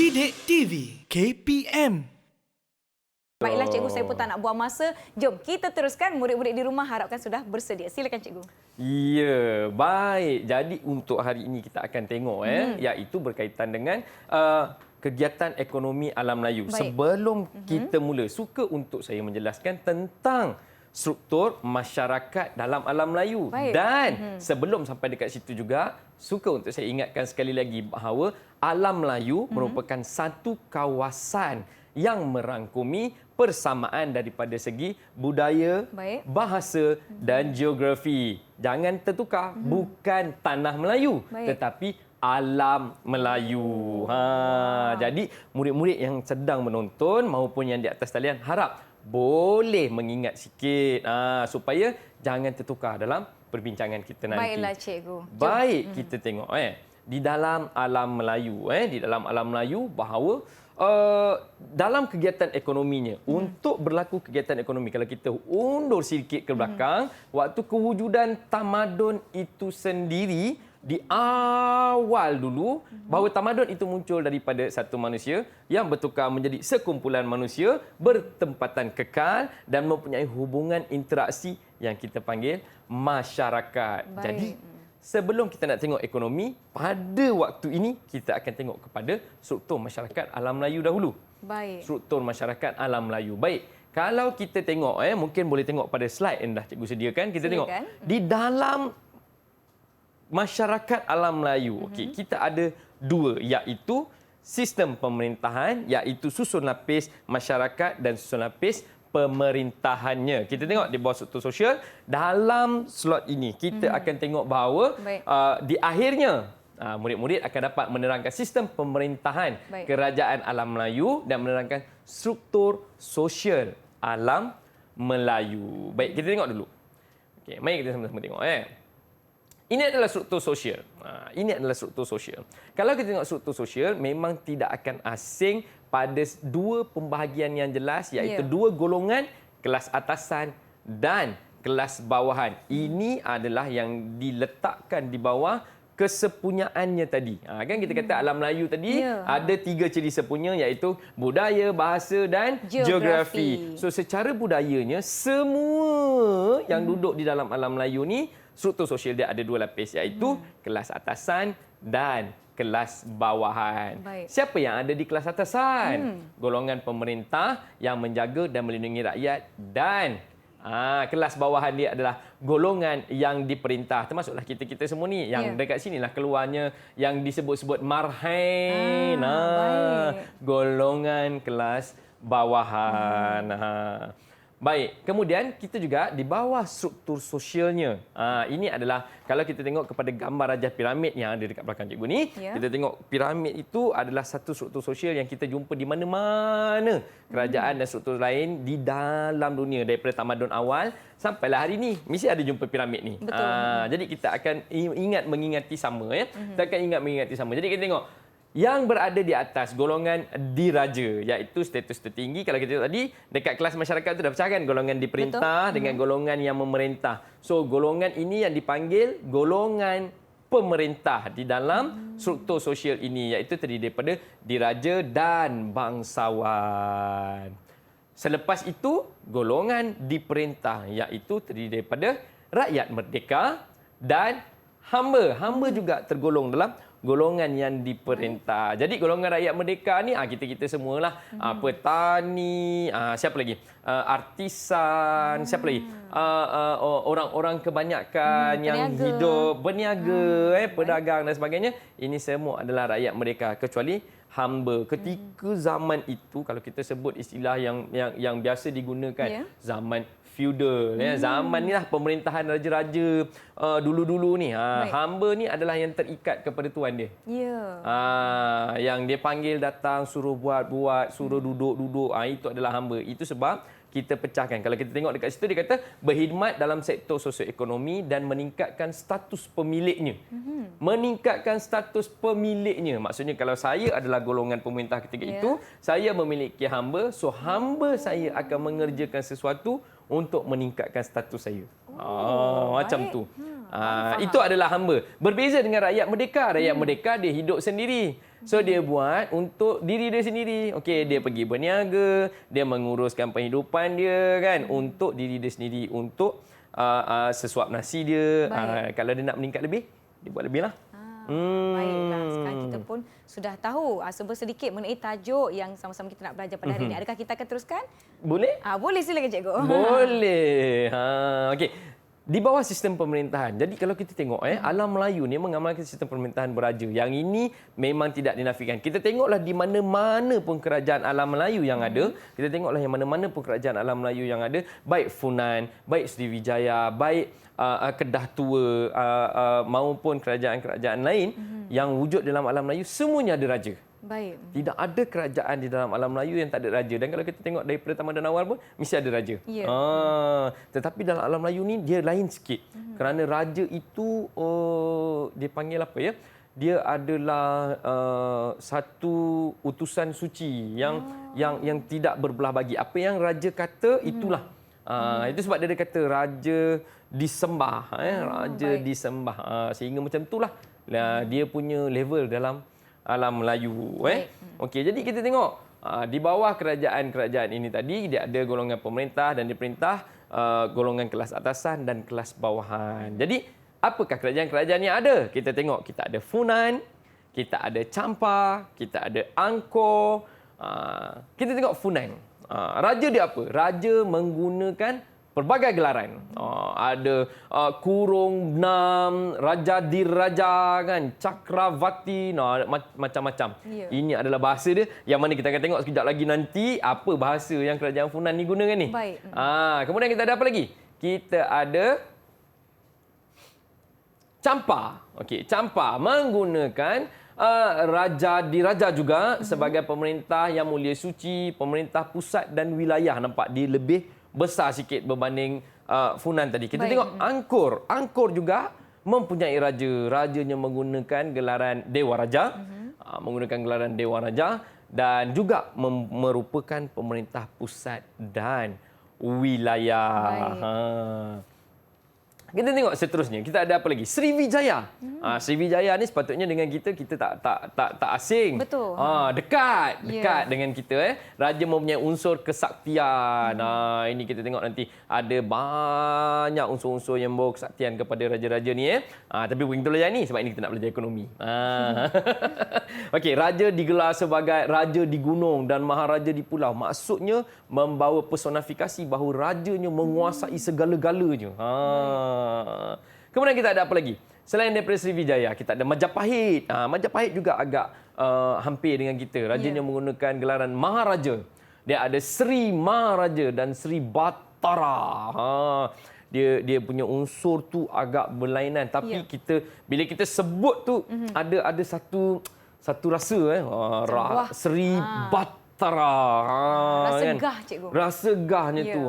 Didik TV KPM. Baiklah cikgu, saya pun tak nak buang masa. Jom kita teruskan. Murid-murid di rumah harapkan sudah bersedia. Silakan cikgu. Ya, baik. Jadi untuk hari ini kita akan tengok iaitu berkaitan dengan kegiatan ekonomi alam Melayu. Baik. Sebelum kita mula, suka untuk saya menjelaskan tentang struktur masyarakat dalam alam Melayu. Baik. Dan sebelum sampai dekat situ juga, suka untuk saya ingatkan sekali lagi bahawa alam Melayu merupakan satu kawasan yang merangkumi persamaan daripada segi budaya, Baik. bahasa dan geografi. Jangan tertukar, bukan tanah Melayu, Baik. tetapi alam Melayu. Jadi murid-murid yang sedang menonton maupun yang di atas talian harap boleh mengingat sikit supaya jangan tertukar dalam perbincangan kita nanti. Baiklah cikgu. Jom. Baik, kita tengok di dalam alam Melayu, di dalam alam Melayu bahawa dalam kegiatan ekonominya, untuk berlaku kegiatan ekonomi, kalau kita undur sedikit ke belakang, waktu kewujudan tamadun itu sendiri, di awal dulu, bahawa tamadun itu muncul daripada satu manusia yang bertukar menjadi sekumpulan manusia bertempatan kekal dan mempunyai hubungan interaksi yang kita panggil masyarakat. Baik. Jadi, sebelum kita nak tengok ekonomi, pada waktu ini kita akan tengok kepada struktur masyarakat alam Melayu dahulu. Baik. Struktur masyarakat alam Melayu. Baik, kalau kita tengok, mungkin boleh tengok pada slide yang dah cikgu sediakan. Kita tengok di dalam masyarakat alam Melayu. Okey, kita ada dua, iaitu sistem pemerintahan, iaitu susun lapis masyarakat dan susun lapis pemerintahannya. Kita tengok di bawah struktur sosial. Dalam slot ini kita akan tengok bahawa di akhirnya murid-murid akan dapat menerangkan sistem pemerintahan kerajaan alam Melayu dan menerangkan struktur sosial alam Melayu. Baik, kita tengok dulu. Okey, mari kita sama-sama tengok. Ini adalah struktur sosial. Ini adalah struktur sosial. Kalau kita tengok struktur sosial, memang tidak akan asing pada dua pembahagian yang jelas, iaitu dua golongan, kelas atasan dan kelas bawahan. Ini adalah yang diletakkan di bawah kesepunyaannya tadi. Kan kita kata alam Melayu tadi ada tiga ciri sepunya, iaitu budaya, bahasa dan geografi. So secara budayanya, semua yang duduk di dalam alam Melayu ni, struktur sosial dia ada dua lapis, iaitu kelas atasan dan kelas bawahan. Baik. Siapa yang ada di kelas atasan? Golongan pemerintah yang menjaga dan melindungi rakyat, dan kelas bawahan dia adalah golongan yang diperintah. Termasuklah kita-kita semua ni yang dekat sinilah keluarnya yang disebut-sebut marhain. Golongan kelas bawahan. Baik, kemudian kita juga di bawah struktur sosialnya. Ini adalah kalau kita tengok kepada gambar Raja Piramid yang ada dekat belakang cikgu ni, kita tengok piramid itu adalah satu struktur sosial yang kita jumpa di mana-mana kerajaan dan struktur lain di dalam dunia, daripada tamadun awal sampailah hari ini mesti ada jumpa piramid ni. Jadi kita akan mengingati sama Kita akan mengingati sama. Jadi kita tengok yang berada di atas golongan diraja, iaitu status tertinggi. Kalau kita tengok tadi, dekat kelas masyarakat itu dah pecah kan, golongan diperintah dengan golongan yang memerintah. So golongan ini yang dipanggil golongan pemerintah di dalam struktur sosial ini, iaitu terdiri daripada diraja dan bangsawan. Selepas itu, golongan diperintah, iaitu terdiri daripada rakyat merdeka dan hamba. Hamba juga tergolong dalam golongan yang diperintah. Jadi golongan rakyat merdeka ni kita semualah. Petani, siapa lagi? Artisan, siapa lagi? Orang-orang kebanyakan yang hidup berniaga, pedagang dan sebagainya. Ini semua adalah rakyat merdeka, kecuali hamba. Ketika zaman itu, kalau kita sebut istilah yang biasa digunakan, zaman feudal, zaman inilah pemerintahan raja-raja dulu-dulu ni. Hamba ni adalah yang terikat kepada tuan dia. Yang dia panggil datang, suruh buat-buat, suruh duduk-duduk, itu adalah hamba. Itu sebab kita pecahkan. Kalau kita tengok dekat situ, dia kata berkhidmat dalam sektor sosioekonomi dan meningkatkan status pemiliknya. Meningkatkan status pemiliknya. Maksudnya kalau saya adalah golongan pemerintah ketika itu, saya memiliki hamba, so hamba saya akan mengerjakan sesuatu untuk meningkatkan status saya. Macam tu. Faham. Itu adalah hamba. Berbeza dengan rakyat merdeka. Rakyat merdeka dia hidup sendiri. So dia buat untuk diri dia sendiri. Okey, dia pergi berniaga, dia menguruskan penghidupan dia kan untuk diri dia sendiri, untuk sesuap nasi dia. Kalau dia nak meningkat lebih, dia buat lebih lah. Baiklah, sekarang kita pun sudah tahu sedikit mengenai tajuk yang sama-sama kita nak belajar pada hari ini. Adakah kita akan teruskan? Boleh? Boleh, silakan cikgu. Boleh. Okey. Di bawah sistem pemerintahan. Jadi kalau kita tengok alam Melayu ni mengamalkan sistem pemerintahan beraja. Yang ini memang tidak dinafikan. Kita tengoklah di mana-mana pun kerajaan alam Melayu yang ada, kita tengoklah yang mana-mana pun kerajaan alam Melayu yang ada, baik Funan, baik Sriwijaya, baik Kedah Tua maupun kerajaan-kerajaan lain yang wujud dalam alam Melayu, semuanya ada raja. Baik. Tidak ada kerajaan di dalam alam Melayu yang tak ada raja. Dan kalau kita tengok daripada tamadun awal pun, mesti ada raja. Ya. Tetapi dalam alam Melayu ni, dia lain sikit. Kerana raja itu, dia panggil apa ya? Dia adalah satu utusan suci yang tidak berbelah bagi. Apa yang raja kata, itulah. Itu sebab dia kata raja disembah. Raja disembah. Sehingga macam itulah dia punya level dalam alam Melayu. Okey, jadi kita tengok di bawah kerajaan-kerajaan ini tadi, dia ada golongan pemerintah dan diperintah, golongan kelas atasan dan kelas bawahan. Jadi apakah kerajaan-kerajaan yang ada? Kita tengok, kita ada Funan, kita ada Champa, kita ada Angkor. Kita tengok Funan. Raja dia apa? Raja menggunakan pelbagai gelaran. Ada Kurung Nam, Raja Diraja kan, Cakrawati, macam-macam. Ya. Ini adalah bahasa dia yang mana kita akan tengok sekejap lagi nanti apa bahasa yang kerajaan Funan ni gunakan ni. Baik. Kemudian kita ada apa lagi? Kita ada Champa. Okey, Champa menggunakan Raja Diraja juga sebagai pemerintah yang mulia suci, pemerintah pusat dan wilayah. Nampak dia lebih besar sikit berbanding Funan tadi. Kita tengok Angkor. Angkor juga mempunyai raja. Rajanya menggunakan gelaran Dewa Raja. Menggunakan gelaran Dewa Raja dan juga merupakan pemerintah pusat dan wilayah. Kita tengok seterusnya. Kita ada apa lagi? Sriwijaya. Sriwijaya ni sepatutnya dengan kita tak asing. Betul. Dekat dengan kita. Raja mempunyai unsur kesaktian. Ini kita tengok nanti ada banyak unsur-unsur yang membawa kesaktian kepada raja-raja ni. Tapi bukan kita belajar ni sebab ini kita nak belajar ekonomi. Okey, raja digelar sebagai raja di gunung dan maharaja di pulau. Maksudnya membawa personifikasi bahawa rajanya menguasai segala-galanya. Kemudian kita ada apa lagi? Selain daripada Sriwijaya, kita ada Majapahit. Majapahit juga agak hampir dengan kita. Rajanya menggunakan gelaran Maharaja. Dia ada Sri Maharaja dan Sri Batara. Dia punya unsur tu agak berlainan. Tapi bila kita sebut tu ada satu rasa Sri Batara. Rasa kan? gah, cikgu. Rasa gahnya tu.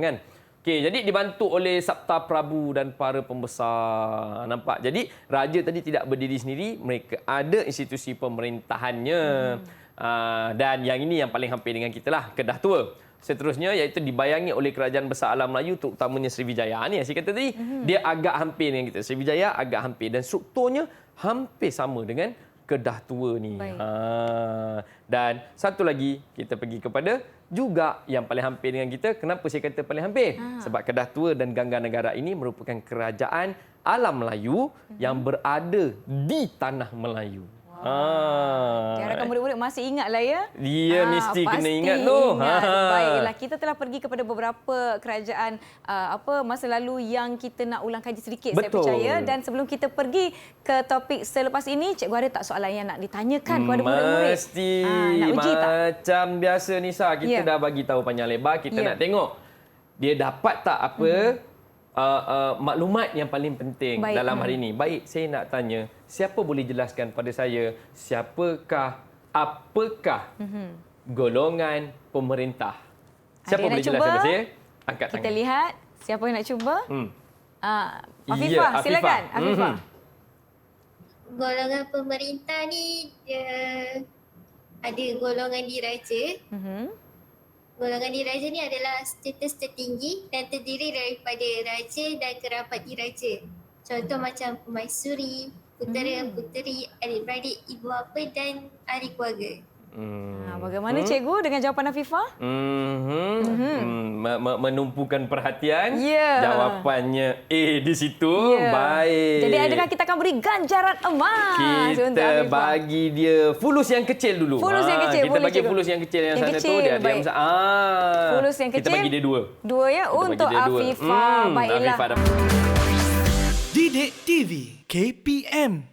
Kan? Okey, jadi dibantu oleh Sabta Prabu dan para pembesar. Nampak? Jadi raja tadi tidak berdiri sendiri, mereka ada institusi pemerintahannya. Dan yang ini yang paling hampir dengan kita lah, Kedah Tua. Seterusnya iaitu dibayangi oleh kerajaan besar alam Melayu, terutamanya Sriwijaya. Ni yang saya kata tadi, dia agak hampir dengan kita. Sriwijaya agak hampir dan strukturnya hampir sama dengan Kedah Tua ni. Dan satu lagi, kita pergi kepada juga yang paling hampir dengan kita. Kenapa saya kata paling hampir? Sebab Kedah Tua dan Gangga Negara ini merupakan kerajaan alam Melayu yang berada di tanah Melayu. Diharapkan murid-murid masih ingatlah ya. Dia mesti kena pasti ingat tu. Baiklah, kita telah pergi kepada beberapa kerajaan masa lalu yang kita nak ulang kaji sedikit. Betul. Saya percaya. Dan sebelum kita pergi ke topik selepas ini, cikgu ada tak soalan yang nak ditanyakan kepada murid-murid? Mesti. Nak uji tak? Macam biasa Nisa, kita dah bagi tahu panjang lebar. Kita nak tengok dia dapat tak apa maklumat yang paling penting dalam hari ini. Baik, saya nak tanya, siapa boleh jelaskan pada saya apakah golongan pemerintah? Siapa boleh jelaskan pada saya? Angkat tangan. Kita lihat siapa yang nak cuba. Ya, Afifah, silakan. Afifah. Golongan pemerintah ni dia ada golongan diraja. Golongan diraja ni adalah status tertinggi dan terdiri daripada raja dan kerabat diraja. Contoh macam permaisuri, putera-puteri, adik-beradik, ibu bapa dan ahli keluarga. Bagaimana cikgu dengan jawapan Afifah? Menumpukan perhatian. Ya. Jawapannya A di situ. Ya. Baik. Jadi adakah kita akan beri ganjaran emas untuk Kita Afifah? bagi dia fulus yang kecil dulu. Fulus yang kecil, Kita boleh, bagi cikgu. fulus yang kecil yang Yang sana kecil, tu dia ada baik. yang Fulus yang Kita kecil? bagi dia 2. 2 ya untuk Afifah. Baiklah. Afifah dapat. Didik TV KPM